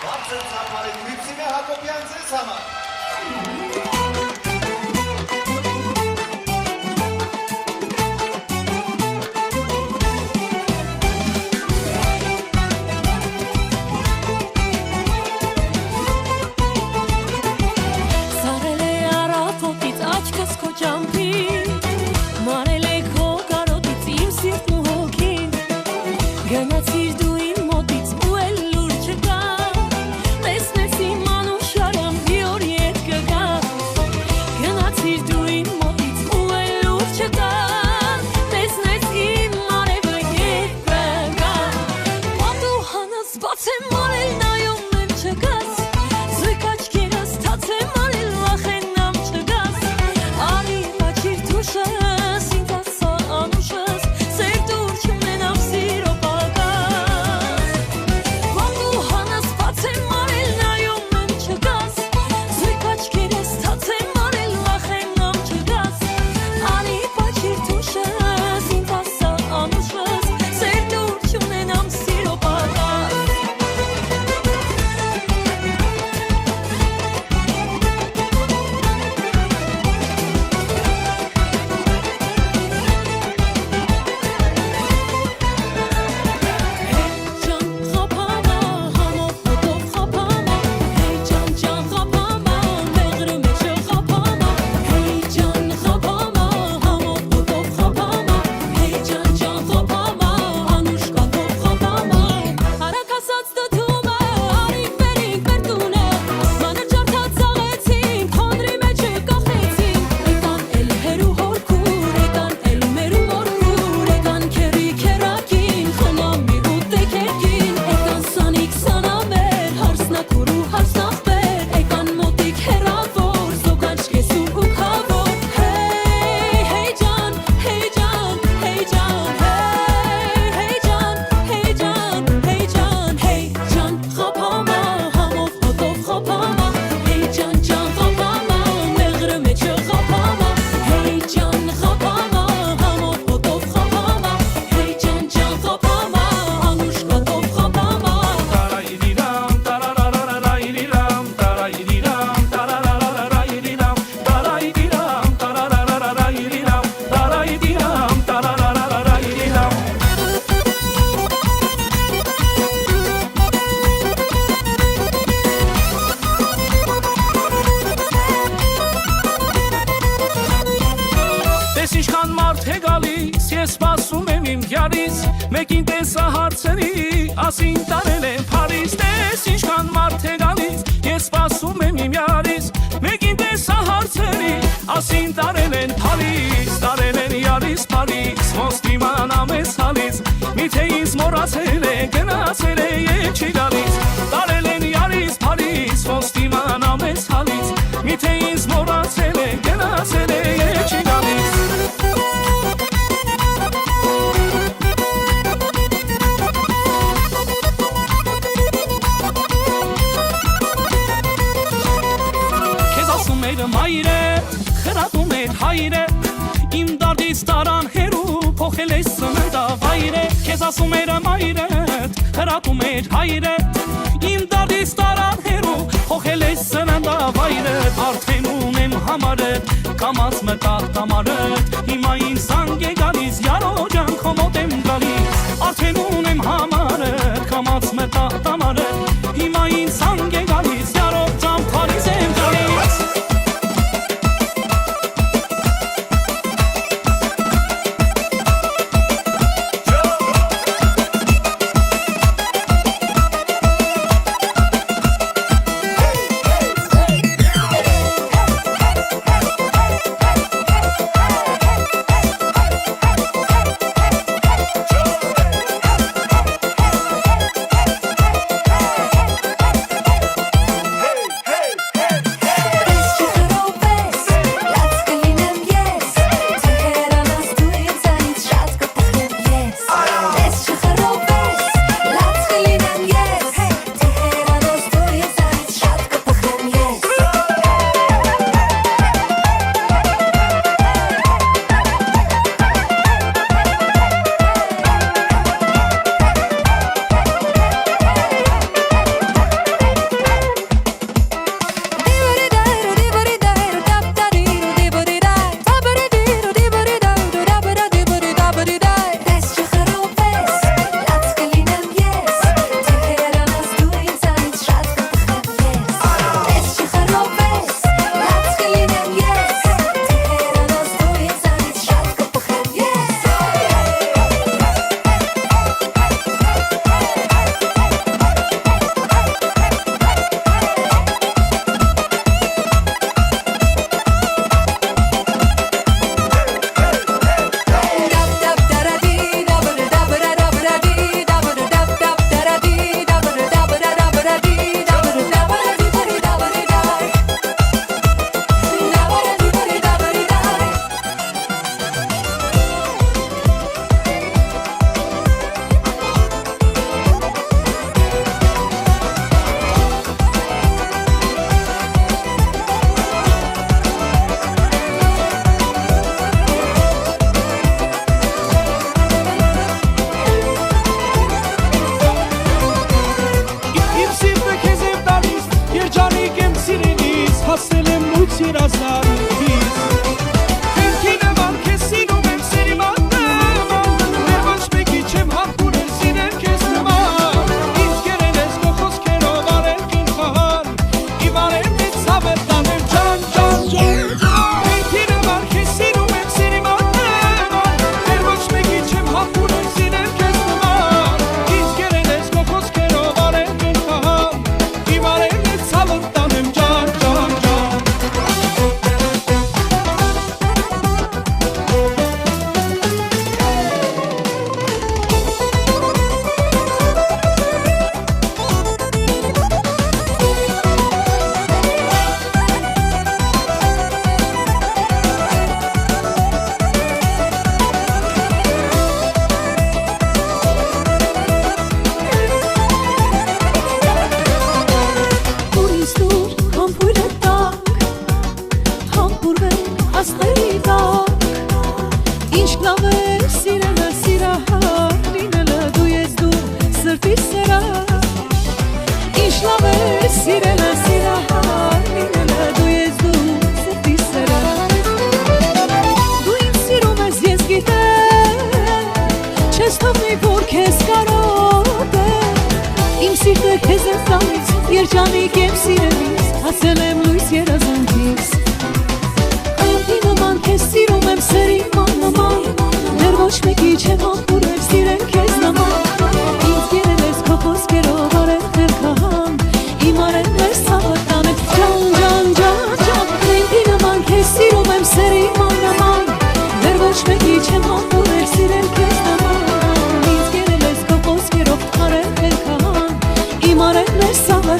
Բարձր ծափարի Լիպսինե Հակոբյան ձեզ համար։ հասել եմ լույս երազանքից Հերքին նման քեզ սիրում եմ սերի մատնեման Դեր ոչ մեկի չեմ համբուրել սիրել քեզ նման Ինձ կերել ես քո խոսքերով արել կնքահան Իմ արևն է ցավը տանեմ ջան ջան ջան Հերքին նման քեզ սիրում եմ սերի մատնեման Դեր ոչ մեկի չեմ համբուրել սիրել քեզ նման Ինձ կերել ես քո խոսքերով արել կնքահան Իմ արևն է ցավը տանեմ ջան ջան ջան Ուրիս դուր համբույրը տակ Համբուրվենք աստղերի տակ Ինչ լավ է սիրելը սիրահար Լինելը դու ես դու սրտի սերար Ինչ լավ է սիրելը սիրահար Լինելը դու ես դու սրտի սերար Դու ինձ սիրում ես ես գիտեմ Չես թողնի որ քեզ կարոտ է Իմ սիրտը քեզ է տալիս Երջանիկ եմ սիրելիս Հասել եմ լույս երազանքից Այնտի նման քեզ սիրում եմ սերի մանման Դեր ոչ մեկի չեմ համբուրել սիրել քեզ նման Ինձ կերել ես քո խոսքերով արել խելքահան Իմ արևն ես ցավը տանեմ ջան ջան ջան ջան Այնտի նման քեզ սիրում եմ սերի մանման Դեր ոչ մեկի չեմ համբուրել սիրել քեզ նման Ինձ կերել ես քո խոսքերով արել խելքահան Իմ արևն ես ցավը